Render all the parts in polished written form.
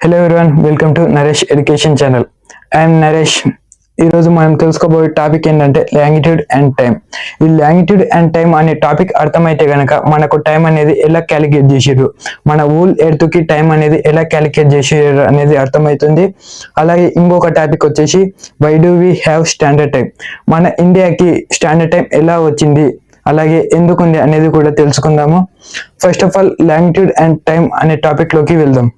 Hello everyone, welcome to Naresh Education Channel. I am Naresh. ఈరోజు మనం తెలుసుకోబోయే topic ఏంటంటే లాంగిట్యూడ్ అండ్ టైం. ఈ లాంగిట్యూడ్ అండ్ టైం అనే టాపిక్ అర్థమైతే గనక మనకు టైం అనేది ఎలా క్యాలిక్యులేట్ చేసిర్రు, మన ఊల్ ఎర్త్ కి టైం అనేది ఎలా క్యాలిక్యులేట్ చేసిర్రు అనేది అర్థమవుతుంది. అలాగే ఇంకొక టాపిక్ వచ్చేసి why do we have standard time, మన ఇండియాకి స్టాండర్డ్ టైం ఎలా వచ్చింది, అలాగే ఎందుకుంది అనేది కూడా తెలుసుకుందాము. First of all longitude and time అనే టాపిక్ లోకి వెళ్దాం.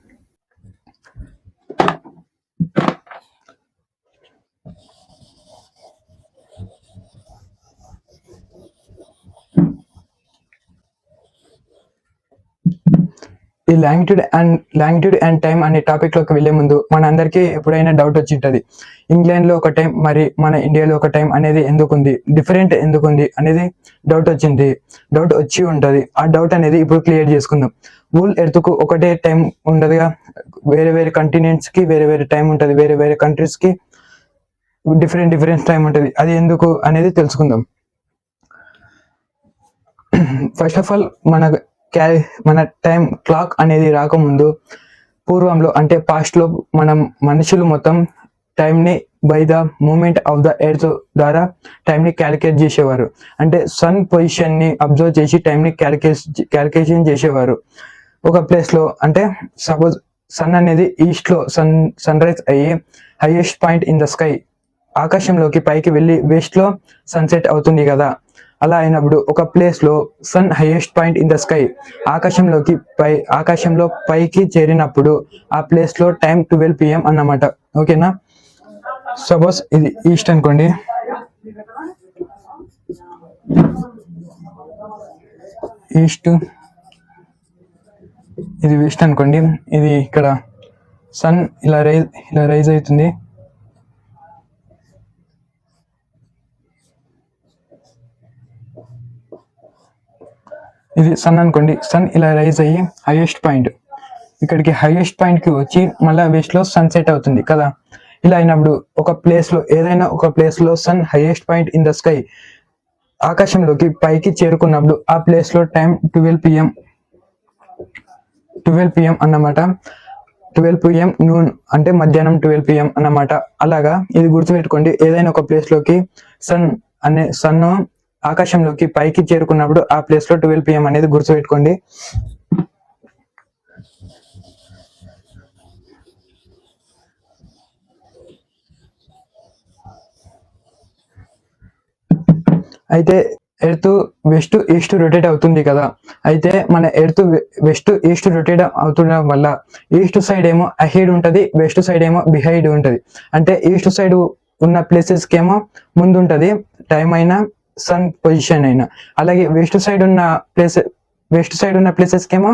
ఈ లాంగిట్యూడ్ అండ్ టైం అనే టాపిక్ లోకి వెళ్లే ముందు మన అందరికీ ఎప్పుడైనా డౌట్ వచ్చి ఉంటుంది, ఇంగ్లాండ్ లో ఒక టైం మరి మన ఇండియాలో ఒక టైం అనేది ఎందుకుంది, డిఫరెంట్ ఎందుకుంది అనేది డౌట్ వచ్చి ఉంటది. ఆ డౌట్ అనేది ఇప్పుడు క్లియర్ చేసుకుందాం. వరల్డ్ ఎర్త్ కు ఒకటే టైం ఉండదుగా, వేరే వేరే కంటినెంట్స్ కి వేరే వేరే టైం ఉంటది, వేరే వేరే కంట్రీస్ కి డిఫరెంట్ టైం ఉంటది. అది ఎందుకు అనేది తెలుసుకుందాం. ఫస్ట్ ఆఫ్ ఆల్ మన టైం క్లాక్ అనేది రాకముందు పూర్వంలో అంటే పాస్ట్ లో మనం మనుషులు మొత్తం టైం ని by the moment of the earth ద్వారా టైం ని క్యాలిక్యులేట్ చేసేవారు. అంటే సన్ పొజిషన్ ని అబ్జర్వ్ చేసి టైం ని క్యాలిక్యులేషన్ చేసేవారు. ఒక ప్లేస్ లో అంటే సపోజ్ సన్ అనేది ఈస్ట్ లో సన్ రైజ్ అయ్యి highest point in the sky ఆకాశంలోకి పైకి వెళ్ళి వెస్ట్ లో సన్సెట్ అవుతుంది కదా, అలా అయినప్పుడు ఒక ప్లేస్ లో sun highest point in the sky ఆకాశంలో పైకి చేరినప్పుడు ఆ ప్లేస్ లో టైం 12 PM అన్నమాట. ఓకేనా, సపోజ్ ఇది ఈస్ట్ అనుకోండి, ఈస్ట్ ఇది వెస్ట్ అనుకోండి, ఇది ఇక్కడ సన్ ఇలా రైజ్ అవుతుంది. ఇది సన్ అనుకోండి, సన్ ఇలా రైజ్ అయ్యి హైయెస్ట్ పాయింట్ ఇక్కడికి హైయెస్ట్ పాయింట్ కి వచ్చి మళ్ళీ వెస్ట్ లో సన్సెట్ అవుతుంది కదా. ఇలా అయినప్పుడు ఒక ప్లేస్ లో ఏదైనా ఒక ప్లేస్ లో sun highest point in the sky ఆకాశంలోకి పైకి చేరుకున్నప్పుడు ఆ ప్లేస్ లో టైం 12 PM అన్నమాట. 12 PM నూన్ అంటే మధ్యాహ్నం 12 PM అన్నమాట. అలాగా ఇది గుర్తుపెట్టుకోండి. ఏదైనా ఒక ప్లేస్ లోకి సన్ ఆకాశంలోకి పైకి చేరుకున్నప్పుడు ఆ ప్లేస్ లో 12 PM అనేది గుర్తుపెట్టుకోండి. అయితే ఎర్త్ వెస్ట్ ఈస్ట్ రొటేట్ అవుతుంది కదా, అయితే మన ఎర్త్ వెస్ట్ ఈస్ట్ రొటేట్ అవుతుండడం వల్ల ఈస్ట్ సైడ్ ఏమో అహెడ్ ఉంటది, వెస్ట్ సైడ్ ఏమో బిహైడ్ ఉంటది. అంటే ఈస్ట్ సైడ్ ఉన్న ప్లేసెస్ కి ఏమో ముందు ఉంటది టైం అయినా సన్ పొజిషన్ అయినా, అలాగే వెస్ట్ సైడ్ ఉన్న ప్లేసెస్ కి ఏమో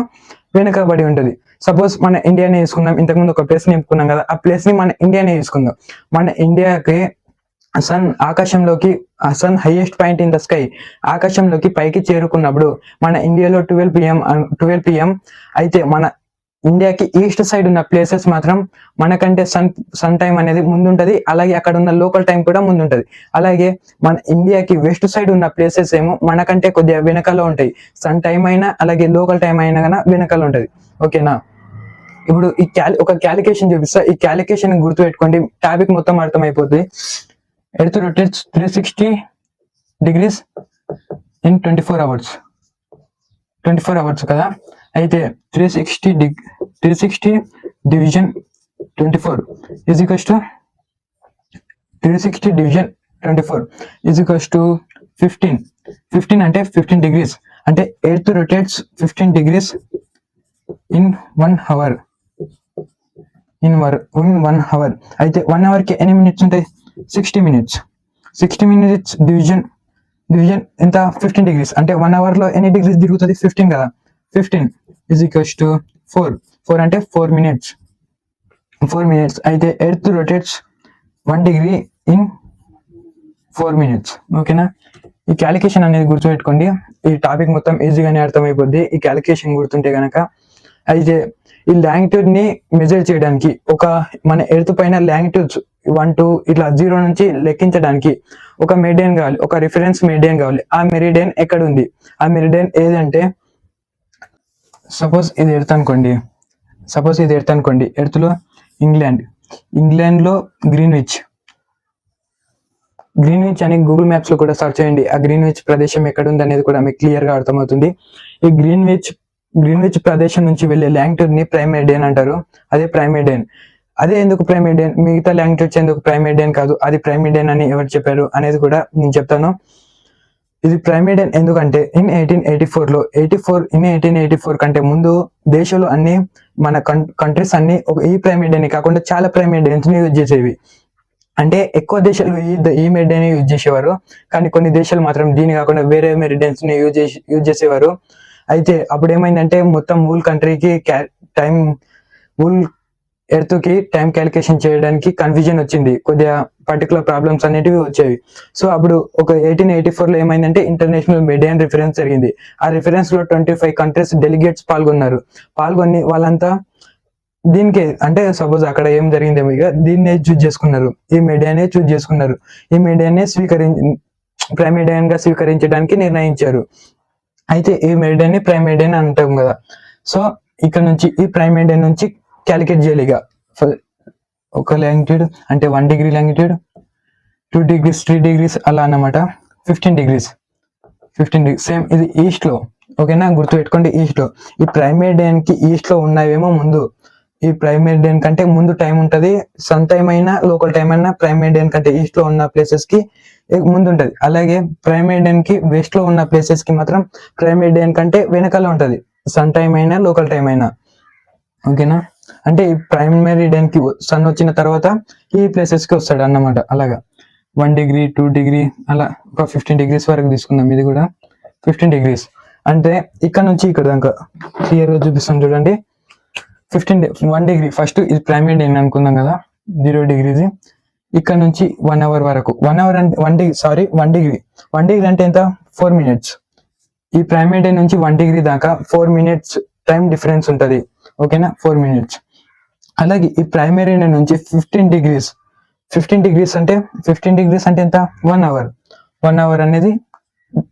వెనుకబడి ఉంటది. సపోజ్ మన ఇండియానే తీసుకుందాం, ఇంతకుముందు ఒక ప్లేస్ ని చెప్పుకున్నాం కదా, ఆ ప్లేస్ ని మన ఇండియానే తీసుకుందాం. మన ఇండియాకి sun highest point in the sky ఆకాశంలోకి పైకి చేరుకున్నప్పుడు మన ఇండియాలో 12 PM అయితే మన ఇండియాకి ఈస్ట్ సైడ్ ఉన్న ప్లేసెస్ మాత్రం మనకంటే సన్ టైం అనేది ముందుంటది, అలాగే అక్కడ ఉన్న లోకల్ టైం కూడా ముందుంటది. అలాగే మన ఇండియాకి వెస్ట్ సైడ్ ఉన్న ప్లేసెస్ ఏమో మనకంటే కొద్దిగా వెనకాల ఉంటాయి. సన్ టైం అయినా అలాగే లోకల్ టైం అయినా కానీ వెనకాల ఉంటది. ఓకేనా, ఇప్పుడు ఒక క్యాలిక్యులేషన్ చూపిస్తా. ఈ క్యాలిక్యులేషన్ గుర్తుపెట్టుకోండి, టాపిక్ మొత్తం అర్థమైపోతుంది. Earth rotates 360 degrees in 24 hours కదా. అయితే 360 division 24 is equals to 360 division 24 is equals to 15 అంటే 15 degrees. అంటే earth rotates 15 degrees in 1 hour. in 1 hour. అయితే 1 hour కి ఎన్ని మినిట్స్ ఉంటాయి? 60 minutes డివిజన్ ఎంత? 15 degrees. అంటే 1 hour లో ఎన్ని డిగ్రీస్ తిరుగుతుంది? 15 కదా. 15 is equals to 4 అంటే 4 minutes. అయితే earth rotates 1 degree in 4 minutes. ఓకేనా, ఈ క్యాలిక్యులేషన్ అనేది గుర్తుపెట్టుకోండి. ఈ టాపిక్ మొత్తం ఈజీగానే అర్థమైపోద్ది ఈ క్యాలిక్యులేషన్ గుర్తుంటే గనక. అయితే ఈ లాంగిట్యూడ్ ని మెజర్ చేయడానికి మన ఎర్త్ పైన లాంగిట్యూడ్స్ 1 2 ఇట్లా 0 నుంచి లెక్కించడానికి ఒక మెరిడియన్ కావాలి, ఒక రిఫరెన్స్ మెరిడియన్ కావాలి. ఆ మెరిడియన్ ఎక్కడ ఉంది? ఆ మెరిడియన్ ఏదంటే సపోజ్ ఇది ఎర్త్ అనుకోండి, సపోజ్ ఇది ఎర్త్ అనుకోండి, ఎర్త్లో ఇంగ్లాండ్లో గ్రీన్విచ్ అని గూగుల్ మ్యాప్స్ లో కూడా సర్చ్ చేయండి. ఆ గ్రీన్విచ్ ప్రదేశం ఎక్కడ ఉంది అనేది కూడా మీకు క్లియర్ గా అర్థమవుతుంది. ఈ గ్రీన్విచ్ ప్రదేశం నుంచి వెళ్ళే లాంగిట్యూడ్ ని ప్రైమ్ మెరిడియన్ అంటారు. అదే ప్రైమ్ మెరిడియన్. అదే ఎందుకు ప్రైమ్ మెరిడియన్, మిగతా లాంగిట్యూడ్స్ ఎందుకు ప్రైమ్ మెరిడియన్ కాదు, అది ప్రైమ్ మెరిడియన్ అని ఎవరు చెప్పారు అనేది కూడా నేను చెప్తాను. ఇది ప్రైమ్ మెరిడియన్ ఎందుకంటే ఇన్ 1884 కంటే ముందు దేశాలు అన్ని మన కంట్రీస్ అన్ని ఈ ప్రైమ్ మెరిడియన్ కాకుండా చాలా ప్రైమ్ మెరిడియన్స్ ని యూజ్ చేసేవి. అంటే ఎక్కువ దేశాలు ఈ మెరిడియన్ యూజ్ చేసేవారు, కానీ కొన్ని దేశాలు మాత్రం దీని కాకుండా వేరే మెరిడియన్స్ ని యూజ్ చేసేవారు. అయితే అప్పుడు ఏమైందంటే మొత్తం వూల్ కంట్రీకి ఎర్త్ కి టైం క్యాలిక్యులేషన్ చేయడానికి కన్ఫ్యూజన్ వచ్చింది, కొద్దిగా పర్టికులర్ ప్రాబ్లమ్స్ అనేటివి వచ్చేవి. సో అప్పుడు ఒక 1884 లో ఏమైందంటే ఇంటర్నేషనల్ మెరిడియన్ రిఫరెన్స్ జరిగింది. ఆ రిఫరెన్స్ లో 25 కంట్రీస్ డెలిగేట్స్ పాల్గొని వాళ్ళంతా దీనికి అంటే సపోజ్ అక్కడ ఏం జరిగిందేమో ఇక దీన్నే చూజ్ చేసుకున్నారు, ఈ మెరిడియన్ చూజ్ చేసుకున్నారు. ఈ మెరిడియన్ ప్రైమ్ మెరిడియన్ గా స్వీకరించడానికి నిర్ణయించారు. అయితే ఈ మెరిడియన్ ప్రైమ్ మెరిడియన్ అంటాం కదా. సో ఇక్కడ నుంచి ఈ ప్రైమ్ మెరిడియన్ నుంచి క్యాలిక్యులేట్ చేయాలి. ఇక ఒక లాంగిట్యూడ్ అంటే 1 డిగ్రీ లాంగిట్యూడ్, 2 degrees 3 degrees అలా అన్నమాట. 15 degrees సేమ్ ఇది ఈస్ట్ లో. ఓకేనా, గుర్తుపెట్టుకోండి ఈస్ట్ లో. ఈ ప్రైమ్ మెరిడియన్ కి ఈస్ట్ లో ఉన్నవేమో ముందు, ఈ ప్రైమ్ మెరిడియన్ కంటే ముందు టైం ఉంటది. సన్ టైం అయినా లోకల్ టైం అయినా ప్రైమ్ మెరిడియన్ కంటే ఈస్ట్ లో ఉన్న ప్లేసెస్ కి ముందు ఉంటది. అలాగే ప్రైమ్ మెరిడియన్ కి వెస్ట్ లో ఉన్న ప్లేసెస్ కి మాత్రం ప్రైమ్ మెరిడియన్ కంటే వెనకాల ఉంటది, సన్ టైం అయినా లోకల్ టైం అయినా. ఓకేనా, అంటే ఈ ప్రైమ్ మెరిడియన్ కి సన్ వచ్చిన తర్వాత ఈ ప్లేసెస్ కి వస్తాడు అన్నమాట. అలాగా 1 degree 2 degree అలా ఒక 15 degrees వరకు తీసుకుందాం. ఇది కూడా 15 degrees అంటే ఇక్కడ నుంచి ఇక్కడ దాకా క్లియర్ గా చూపిస్తాం చూడండి. 1 degree ఫస్ట్ ఇది ప్రైమ్ మెరిడియన్ అనుకుందాం కదా, 0 degrees. ఇక్కడ నుంచి 1 hour వరకు, 1 hour అంటే 1 degree అంటే ఎంత, 4 minutes. ఈ ప్రైమ్ మెరిడియన్ నుంచి 1 degree దాకా 4 minutes టైం డిఫరెన్స్ ఉంటది. ఓకేనా, 4 minutes. అలాగే ఈ ప్రైమ్ మెరిడియన్ నుంచి 15 degrees అంటే ఎంత, 1 hour. 1 hour అనేది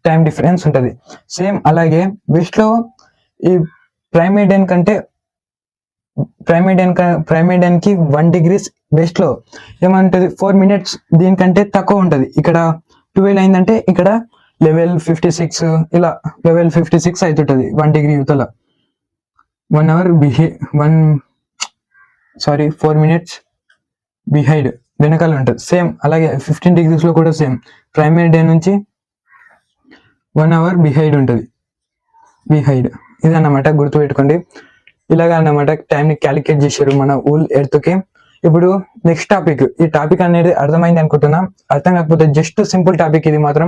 టైం డిఫరెన్స్ ఉంటది. సేమ్ అలాగే వెస్ట్ లో ఈ ప్రైమ్ మెరిడియన్ కి 1 degrees వెస్ట్ లో ఏమంటది, 4 minutes దీనికంటే తక్కువ ఉంటది. ఇక్కడ 12 అయిందంటే ఇక్కడ లెవెల్ 56 ఇలా లెవెల్ 56 అవుతుంటది 1 degree యువతల. 1 hour 4 minutes బిహైండ్ వెనకాల ఉంటుంది. సేమ్ అలాగే 15 degrees లో కూడా సేమ్ ప్రైమ్ మెరిడియన్ నుంచి 1 hour బిహైండ్ ఉంటుంది. ఇదన్నమాట, గుర్తుపెట్టుకోండి. ఇలాగా అన్నమాట టైం ని క్యాలిక్యులేట్ చేశారు మన వూల్ ఎర్త్ కి. ఇప్పుడు నెక్స్ట్ టాపిక్, ఈ టాపిక్ అనేది అర్థమైంది అనుకుంటున్నా. అర్థం కాకపోతే జస్ట్ సింపుల్ టాపిక్ ఇది మాత్రం,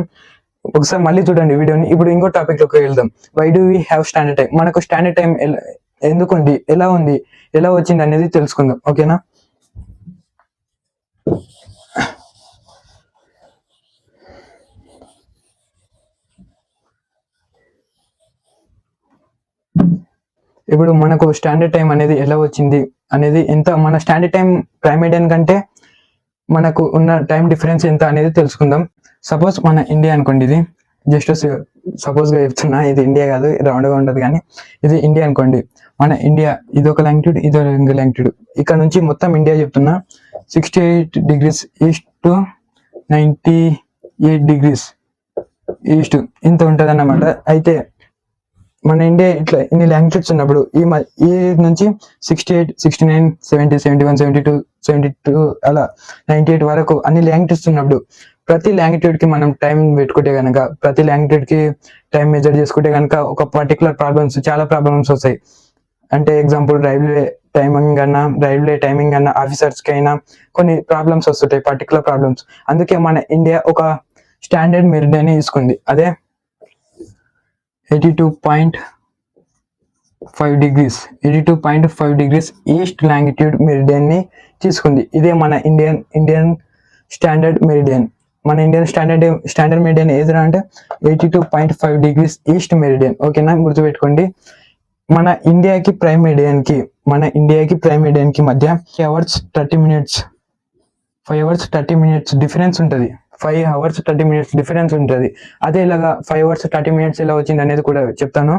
ఒకసారి మళ్ళీ చూడండి వీడియోని. ఇప్పుడు ఇంకో టాపిక్ లోకి వెళ్దాం. Why do we have standard time, మనకు స్టాండర్డ్ టైం ఎందుకు ఉంది, ఎలా వచ్చింది అనేది తెలుసుకుందాం. ఓకేనా, ఇప్పుడు మనకు స్టాండర్డ్ టైం అనేది ఎలా వచ్చింది అనేది, ఎంత మన స్టాండర్డ్ టైం ప్రైమ్ మెరిడియన్ కంటే మనకు ఉన్న టైం డిఫరెన్స్ ఎంత అనేది తెలుసుకుందాం. సపోజ్ మన ఇండియా అనుకోండి, ఇది జస్ట్ సపోజ్ గా చెప్తున్నా, ఇది ఇండియా కాదు, రౌండ్ గా ఉండదు, కానీ ఇది ఇండియా అనుకోండి. మన ఇండియా ఇదొక లాంగిట్యూడ్, ఇదొక లాంగిట్యూడ్. ఇక్కడ నుంచి మొత్తం ఇండియా చెప్తున్నా 68 degrees east to 98 degrees east ఇంత ఉంటది అన్నమాట. అయితే మన ఇండియా ఇట్లా ఇన్ని లాంగిట్యూడ్స్ ఉన్నప్పుడు ఈ నుంచి 68, 69, 70, 71, 72 అలా 98 వరకు అన్ని లాంగిట్యూడ్స్ ఉన్నప్పుడు ప్రతి లాంగిట్యూడ్ కి మనం టైం పెట్టుకుంటే కనుక, ప్రతి లాంగిట్యూడ్ కి టైం మెజర్ చేసుకుంటే కనుక ఒక పర్టికులర్ చాలా ప్రాబ్లమ్స్ వస్తాయి. అంటే ఎగ్జాంపుల్ రైల్వే టైమింగ్ అన్నా ఆఫీసర్స్ కి అయినా కొన్ని ప్రాబ్లమ్స్ వస్తుంటాయి, పర్టికులర్ ప్రాబ్లమ్స్. అందుకే మన ఇండియా ఒక స్టాండర్డ్ మెరిడియన్ తీసుకుంది, అదే 82.5 degrees ఈస్ట్ లాంగిట్యూడ్ మెరిడియన్ ని తీసుకుంది. ఇదే మన ఇండియన్ స్టాండర్డ్ మెరిడియన్. మన ఇండియన్ స్టాండర్డ్ మెరిడియన్ ఏదైనా అంటే 82.5 degrees ఈస్ట్ మెరిడియన్. ఓకేనా, గుర్తుపెట్టుకోండి. మన ఇండియాకి ప్రైమ్ మెరిడియన్ కి మధ్య 5 hours 30 minutes డిఫరెన్స్ ఉంటుంది. 5 hours 30 minutes డిఫరెన్స్ ఉంటుంది. అదే ఇలాగా 5 hours 30 minutes ఎలా వచ్చింది అనేది కూడా చెప్తాను.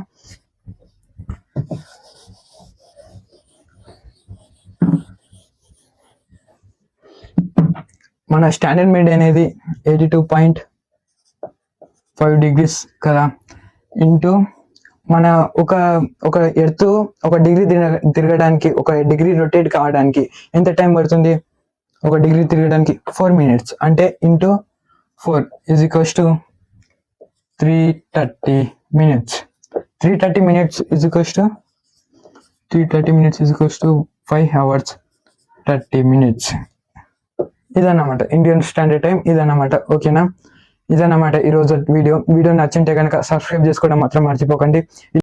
మన స్టాండర్డ్ మిడ్ అనేది 82.5 degrees కదా, ఇంటూ మన ఒక ఎర్త్ ఒక డిగ్రీ తిరగడానికి, ఒక డిగ్రీ రొటేట్ కావడానికి ఎంత టైం పడుతుంది? ఒక డిగ్రీ తిరగడానికి 4 minutes, అంటే into 4 equals to 330 minutes. 330 minutes equals to 5 hours 30 minutes. ఇదన్నమాట ఇండియన్ స్టాండర్డ్ టైం, ఇదన్నమాట. ఓకేనా? ఇదన్నమాట ఈరోజు వీడియో నచ్చింటే కనుక సబ్స్క్రైబ్ చేసుకోవడం మాత్రం మర్చిపోకండి.